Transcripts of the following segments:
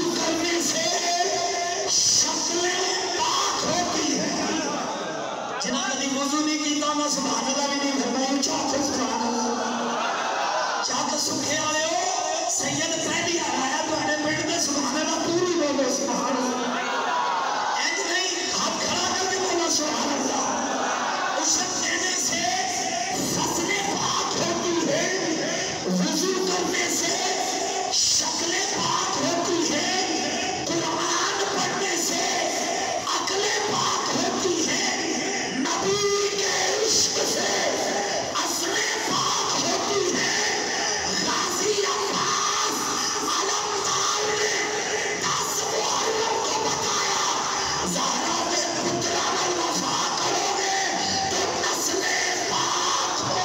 وضو کرنے سے شکلیں پاک ہوتی ہیں. جنہاں کبھی وضو نہیں کیتا میں سبحان اللہ بھی نہیں فرمائی چاہتے سبحان اللہ چاہتے سکھے آئے ہو سید پہلی آیا تو اڑے پڑھ میں سبحان اللہ پوری بولو سبحان اللہ اینج نہیں ہاتھ کھڑا کر کے بولو سبحان اللہ. عشق دینے سے فصلیں پاک ہوتی ہے وضو کرنے سے شکلیں پاک ہوتی ہے قرآن پڑھنے سے عقلیں پاک ہوتی ہے نبی کے عشق سے عصریں پاک ہوتی ہے. غازی عباس علمدار نے 10 معلم کو بتایا زہرا میں پتران الوفا کرو گے تو نسلیں پاک ہو.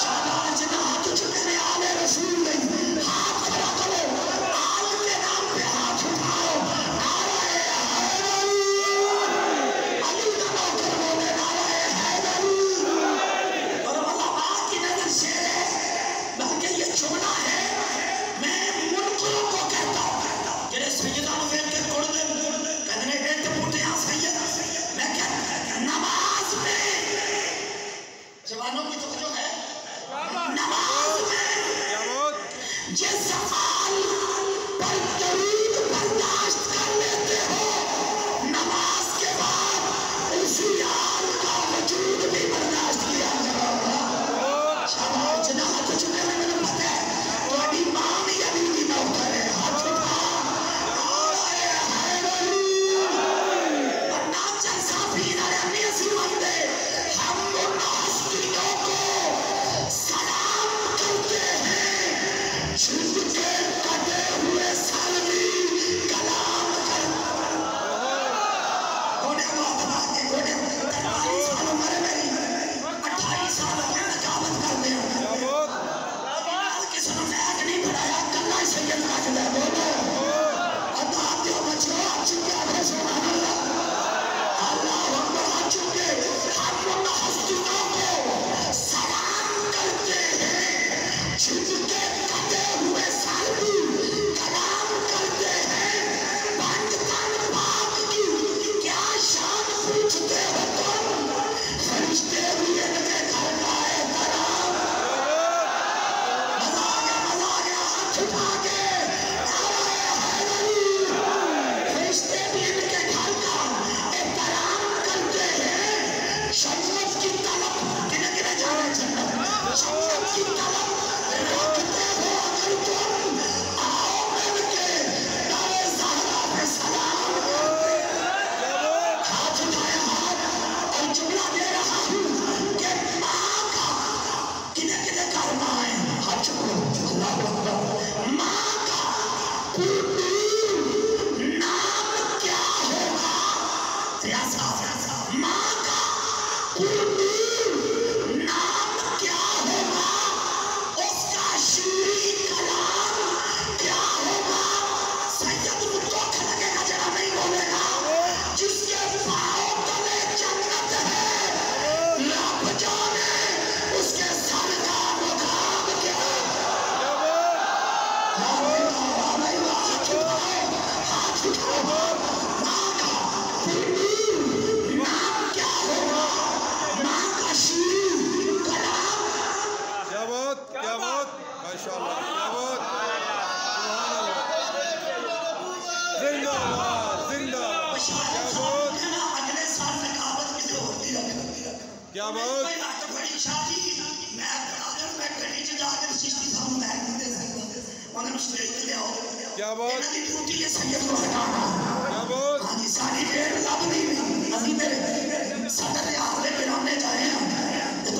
شاباش جنہ ہاتھ چکے نے آل رسول نہیں ہاتھ کھڑا کرو آل کے نام پہ ہاتھ اٹھاؤ نعرہ حیدری علی کا نوکر بولے نعرہ حیدری. اور علماء کی نظر سے بلکہ یہ جملہ ہے میں منکروں کو کہتا ہوں جنہیں سیدان ویل کے کوڑ دے کہنے ایک پوٹے ہاں سید میں کہتا نماز میں جوانوں کی توجہ ہے نماز میں جس حال پر درود برداشت کر لیتے ہو نماز کے بعد اسی حال کا وجود بھی برداشت کیا جائے. شاباش جنہ ہاتھ چکے میں نے پتہ ہے تو ابھی ماں بھی ابھی بھی نوکر ہے ہاتھ اٹھا نعرہ حیدری. ورنہ جیسا بھی نرمی اسی بندے ہم ان ہستیوں کو سلام کرتے ہیں جھک کے کٹے ہوئے سر بھی کلام کرتے ہیں. گوڑے بات آگے گوڑے 43 سال عمر میری 28 سال میں نجابت کر دیا کسی نے میگ نہیں بڑھایا کلہ سید رکھ دے بولو ادھا دیو بچو آپ چکے آگے سبحان اللہ اللہ اکبر آپ چکے ہم ان ہستیوں کو سلام کرتے ہیں جھک کے کٹے ہوئے سر بھی کلام کرتے ہیں. بند تن باپ کی کیا شان پوچھتے ہو تم فرشتے بھی ان کے گھر کا احترام. مزہ آ گیا ہاتھ اٹھا کے نعرہ حیدری. فرشتے بھی ان کے گھر کا احترام کرتے ہیں. جنت کی طلب کنہیں کنہیں جانے جنت کی طلب رکھتے ہو اگر تم آؤ مل کے نعرہ زہرا پہ سلام کرتے ہیں. ہاتھ اٹھائے ہاتھ اور جملہ دے رہا ہوں کہ ماں کا کنہیں کنہیں کر ماں ہے ہاتھ چکو اللہ اکبر ماں کا پردور نام کیا ہوگا ریاض ماں کا پردور نام کیا ہوگا اس کا شیریں کلام کیا ہوگا. سید کو دکھ لگے گا جرا نہیں بولے گا جس کے پاؤں تلے جنت ہے رب جانے اس کے سر کا مقام کیا ہاتھ اٹھاؤ ماں کا پردور نام کیا ہوگا ماں کا شیریں کلام. کیا بات ماشاءاللہ کیا بات زندہ باد زندہ کیا بات اگلے سال رقابت کسی ہوتی ہے کیا بات کوئی بات بڑی شادی میں برادر میں گھڑی چ جا کے چشتی صاحب میں دے سکتا انہوں نے اسٹیج پہ لے آؤ کیا بات انہوں نے ڈیوٹی ہے سید کو ہٹانا. کیا بات ہاں جی ساری ڈیڑھ لب نہیں ابھی میرے صدر اعظم گرانے جائے ہیں تو